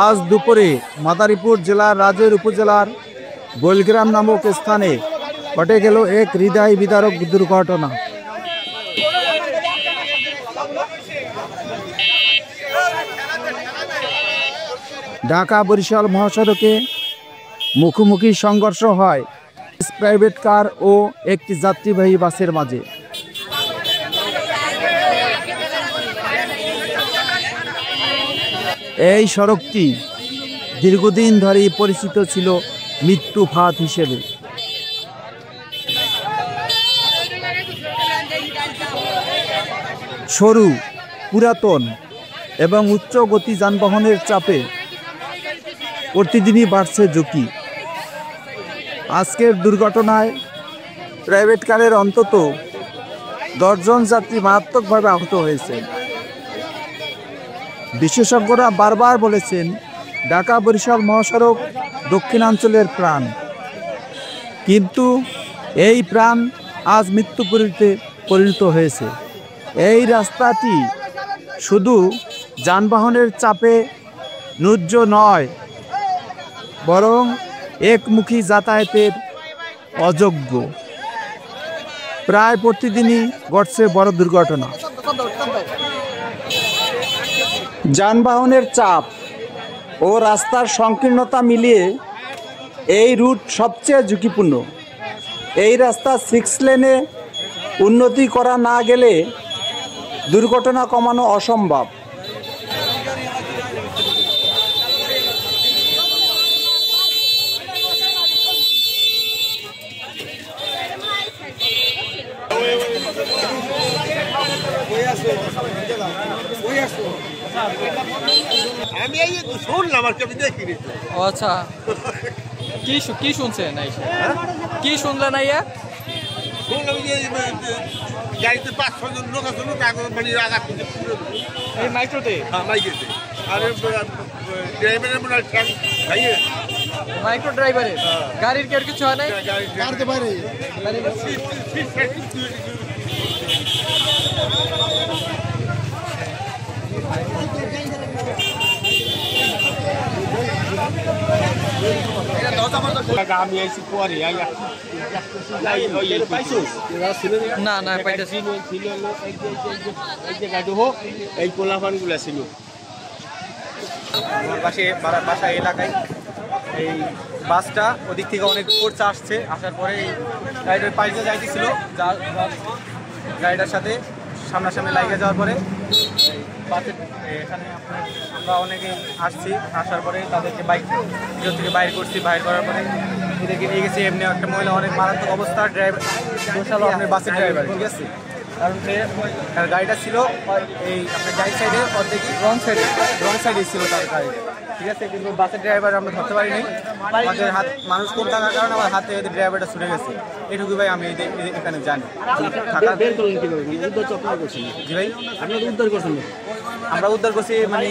আজ দুপুরে মাদারীপুর জেলার রাজৈর উপজেলার বৈলগ্রাম নামক স্থানে ঘটে গেল এক হৃদয় বিদারক দুর্ঘটনা। ঢাকা বরিশাল মহাসড়কে মুখোমুখি সংঘর্ষ হয় প্রাইভেট কার ও একটি যাত্রীবাহী বাসের মাঝে। এই সড়কটি দীর্ঘদিন ধরেই পরিচিত ছিল মৃত্যু ফাঁদ হিসেবে। সরু, পুরাতন এবং উচ্চ গতি যানবাহনের চাপে প্রতিদিনই বাড়ছে ঝুঁকি। আজকের দুর্ঘটনায় প্রাইভেট কারের অন্তত 10 জন যাত্রী মারাত্মকভাবে আহত হয়েছে। বিশেষজ্ঞরা বারবার বলেছেন, ঢাকা বরিশাল মহাসড়ক দক্ষিণাঞ্চলের প্রাণ, কিন্তু এই প্রাণ আজ মৃত্যুপুরীতে পরিণত হয়েছে। এই রাস্তাটি শুধু যানবাহনের চাপে ন্যূহ্য নয়, বরং একমুখী যাতায়াতের অযোগ্য। প্রায় প্রতিদিনই ঘটছে বড় দুর্ঘটনা। যানবাহনের চাপ ও রাস্তার সংকীর্ণতা মিলিয়ে এই রুট সবচেয়ে ঝুঁকিপূর্ণ। এই রাস্তা 6 লেনে উন্নতি করা না গেলে দুর্ঘটনা কমানো অসম্ভব। আচ্ছা, কি শুনছেন? কি শুনলেন? গাড়িতে 5-6 জন লোক আছে, মানে এই মাইক্রোতে আর ড্রাইভারের মনে হয় মাইক্রো ড্রাইভারের গাড়ির কি আর কিছু হয় নাই? গাড়িতে বাইরে আমি আইসি পরে না না পাইতেছি এই পোলাফান গুলা ছিল আমার বাসা এলাকায়। এই বাসটা ওদিক থেকে অনেক ফোর্স আসার পরে গাড়িটার পাইতে যাইতেছিল, গাড়িটার সাথে সামনাসামনি লাগিয়ে যাওয়ার পরে বাসের এখানে আমরা অনেকে আসার পরে তাদেরকে ভিতর থেকে বাইর করছি। বাইর করার পরে এদেরকে নিয়ে গেছি। এমনি একটা মহিলা অনেক মারাত্মক অবস্থা, ড্রাইভার দোষালো আপনার বাসের ড্রাইভার, ঠিক আছে? কারণ সে গাড়িটা ছিল এই আপনার রাইট সাইডে, অর্ধেকই রং সাইডে ছিল তার গাড়িটা, ঠিক আছে? কিন্তু বাসের ড্রাইভার আমরা ধরতে পারিনি। আমাদের মানুষ কম থাকার কারণে আমার হাতে ড্রাইভারটা ছুটে গেছে। এটুকু ভাই আমি এখানে জানি। জি ভাই, আমরা উদ্ধার করছি, মানে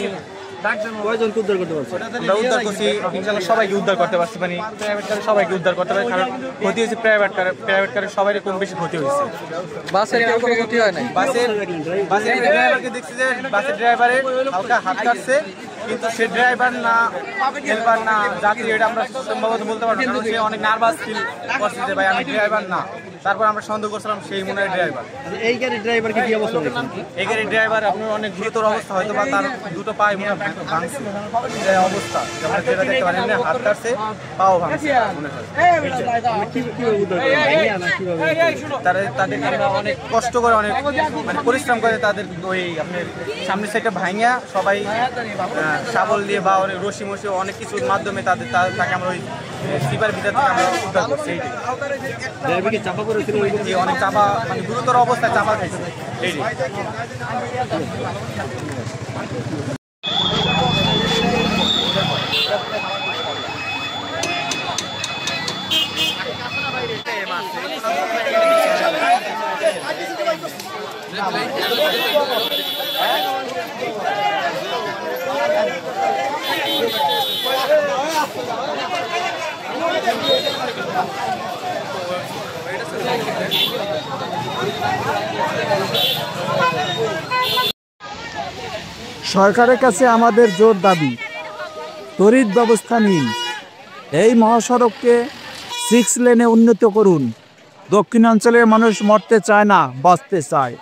কয়জনকে উদ্ধার করতে পারছি? আমরা উদ্ধার করছি ইনশাআল্লাহ সবাইকে উদ্ধার করতে পারছি, মানে প্রাইভেট কারে সবাইকে উদ্ধার করতে পারি। কারণ ক্ষতি হয়েছে প্রাইভেট কারে সবাই কম বেশি ক্ষতি হয়েছে। বাসের কোনো ক্ষতি হয় নাই? বাসের ড্রাইভারকে দেখছি যে বাসের ড্রাইভারের হালকা হাত কাটছে, কিন্তু সে ড্রাইভার না হেল্পার না যাত্রী এটা আমরা সম্ভবত বলতে পারবো, কিন্তু সে অনেক নার্ভাস ফিল করছে যে ভাই আমি ড্রাইভার না। তারপর আমরা সন্দেহ করছিলাম সেই মনে হয় ড্রাইভার। এই গাড়ির ড্রাইভারকে কি অবস্থা দেখেন? এই গাড়ির ড্রাইভার আপনার অনেক গুরুতর অবস্থা, হয়তো বা তার দুটো পায়ে মনে হয় ভাঙছে অবস্থা, আমরা যেটা দেখতে পারি না, হাত কাটছে, পাও ভাঙছে মনে হয়। তাদেরকে আমরা অনেক কষ্ট করে, অনেক মানে পরিশ্রম করে তাদের ওই আপনার সামনের সাইডে ভাঙিয়া সবাই শাবল দিয়ে বা অনেক রশি মশি অনেক কিছুর মাধ্যমে তাকে আমরা ওই সিপার ভিতর থেকে আমরা উদ্ধার করছি। এইটাই চাপা পড়েছিল, অনেক চাপা, মানে গুরুতর অবস্থায় চাপা খাইছে। এইটাই সরকারের কাছে আমাদের জোর দাবি, তড়িৎ ব্যবস্থা নিন, এই মহাসড়ককে 6 লেনে উন্নীত করুন। দক্ষিণাঞ্চলের মানুষ মরতে চায় না, বাঁচতে চায়।